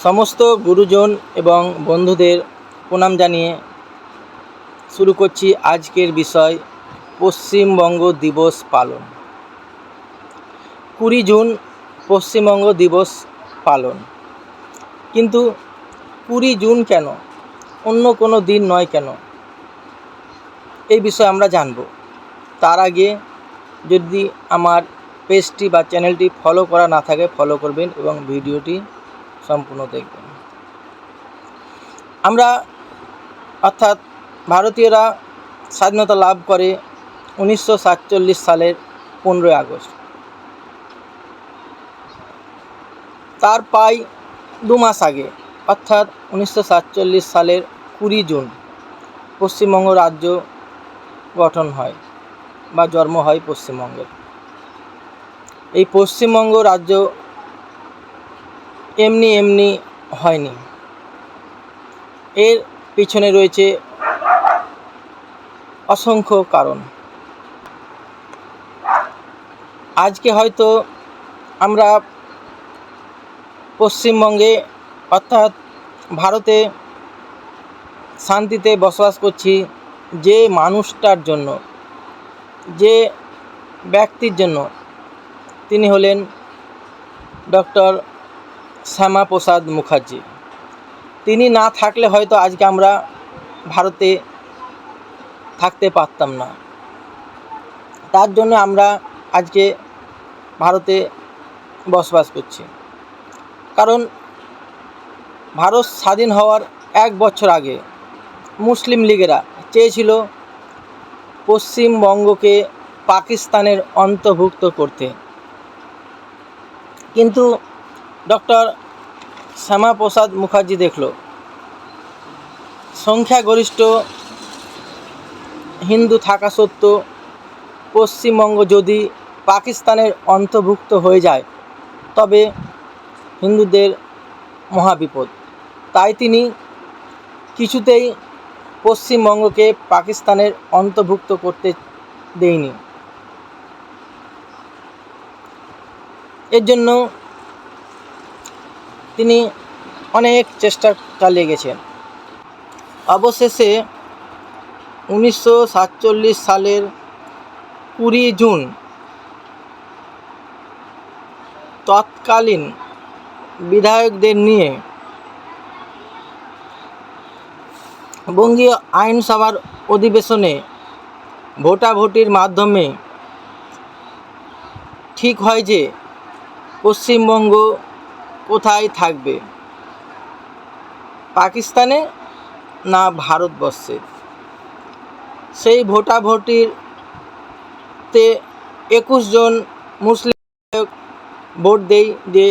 সমস্ত গুরুজন এবং বন্ধুদের প্রণাম জানিয়ে শুরু করছি আজকের বিষয় পশ্চিমবঙ্গ দিবস পালন। 20 জুন পশ্চিমবঙ্গ দিবস পালন, কিন্তু 20 জুন কেন, অন্য কোনো দিন নয় কেন, এই বিষয়ে আমরা জানব। তার আগে যদি আমার পেজটি বা চ্যানেলটি ফলো করা না থাকে ফলো করবেন এবং ভিডিওটি সম্পূর্ণ দেখবেন। আমরা অর্থাৎ ভারতীয়রা স্বাধীনতা লাভ করে 1947 সালের 15ই আগস্ট। তার প্রায় 2 মাস আগে অর্থাৎ 1947 সালের 20 জুন পশ্চিমবঙ্গ রাজ্য গঠন হয় বা জন্ম হয় পশ্চিমবঙ্গের। এই পশ্চিমবঙ্গ রাজ্য এমনি হয়নি, এর পিছনে রয়েছে অসংখ্য কারণ। আজকে হয়তো আমরা পশ্চিমবঙ্গে অর্থাৎ ভারতে শান্তিতে বসবাস করছি যে মানুষটার জন্য, যে ব্যক্তির জন্য, তিনি হলেন ডক্টর শ্যামাপ্রসাদ মুখার্জি। তিনি না থাকলে হয়তো আজকে আমরা ভারতে থাকতে পারতাম না। তার জন্য আমরা আজকে ভারতে বসবাস করছি। কারণ ভারত স্বাধীন হওয়ার 1 বছর আগে মুসলিম লীগেরা চেয়েছিল পশ্চিমবঙ্গকে পাকিস্তানের অন্তর্ভুক্ত করতে, কিন্তু ডক্টর শ্যামাপ্রসাদ মুখার্জি দেখল সংখ্যাগরিষ্ঠ হিন্দু থাকা সত্ত্বেও পশ্চিমবঙ্গ যদি পাকিস্তানের অন্তর্ভুক্ত হয়ে যায় তবে হিন্দুদের মহাবিপদ। তাই তিনি কিছুতেই পশ্চিমবঙ্গকে পাকিস্তানের অন্তর্ভুক্ত করতে দেয়নি। এর জন্য তিনি অনেক চেষ্টা চালিয়ে গেছেন। অবশেষে 1947 সালের 20 জুন তৎকালীন বিধায়কদের নিয়ে বঙ্গীয় আইনসভার অধিবেশনে ভোটাভুটির মাধ্যমে ঠিক হয় যে পশ্চিমবঙ্গ কোথায় থাকবে, পাকিস্তানে না ভারতবর্ষে। সেই ভোটাভুটিতে 21 জন মুসলিম বিধায়ক ভোট দেয় যে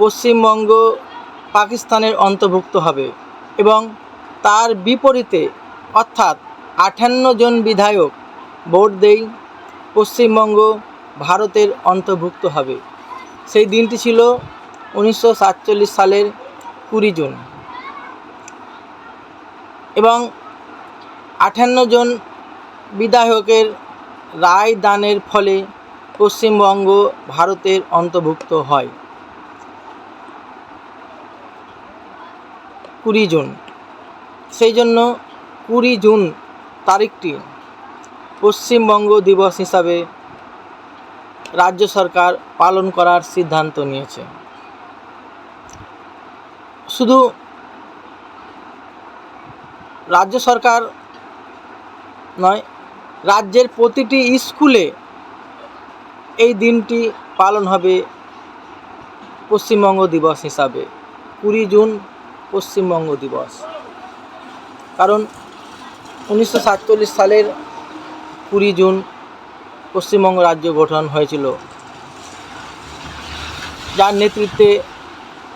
পশ্চিমবঙ্গ পাকিস্তানের অন্তর্ভুক্ত হবে, এবং তার বিপরীতে অর্থাৎ 58 জন বিধায়ক ভোট দেয় পশ্চিমবঙ্গ ভারতের অন্তর্ভুক্ত হবে। সেই দিনটি ছিল 1947 সালের 20 জুন, এবং 58 জন বিধায়কের রায় দানের ফলে পশ্চিমবঙ্গ ভারতের অন্তর্ভুক্ত হয় 20 জুন। সেই জন্য 20 জুন তারিখটি পশ্চিমবঙ্গ দিবস হিসাবে রাজ্য সরকার পালন করার সিদ্ধান্ত নিয়েছে। শুধু রাজ্য সরকার নয়, রাজ্যের প্রতিটি স্কুলে এই দিনটি পালন হবে পশ্চিমবঙ্গ দিবস হিসাবে। 20 জুন পশ্চিমবঙ্গ দিবস। কারণ 1947 সালের 20 জুন পশ্চিমবঙ্গ রাজ্য গঠন হয়েছিল, যার নেতৃত্বে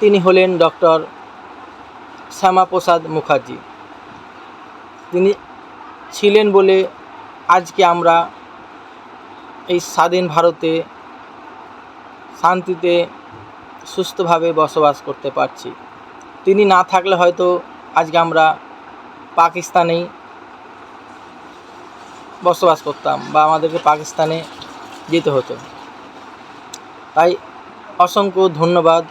তিনি হলেন ডক্টর শ্যামাপ্রসাদ মুখার্জি। তিনি ছিলেন বলে আজকে আমরা এই স্বাধীন ভারতে শান্তিতে সুস্থভাবে বসবাস করতে পারছি। তিনি না থাকলে হয়তো আজকে আমরা পাকিস্তানেই বসবাস করতাম বা আমাদেরকে পাকিস্তানে যেতে হতো। তাই অসংখ্য ধন্যবাদ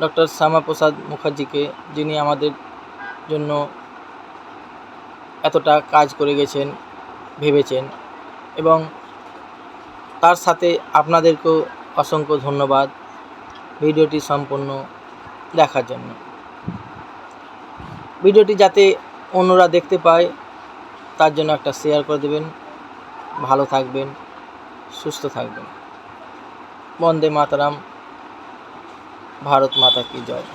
ডক্টর শ্যামাপ্রসাদ মুখার্জিকে, যিনি আমাদের জন্য এতটা কাজ করে গেছেন, ভেবেছেন, এবং তার সাথে আপনাদেরকেও অসংখ্য ধন্যবাদ ভিডিওটি সম্পূর্ণ দেখার জন্য। ভিডিওটি যাতে অন্যরা দেখতে পায় তার জন্য একটা শেয়ার করে দেবেন। ভালো থাকবেন, সুস্থ থাকবেন। বন্দে মাতরম। ভারত মাতা কি জয়।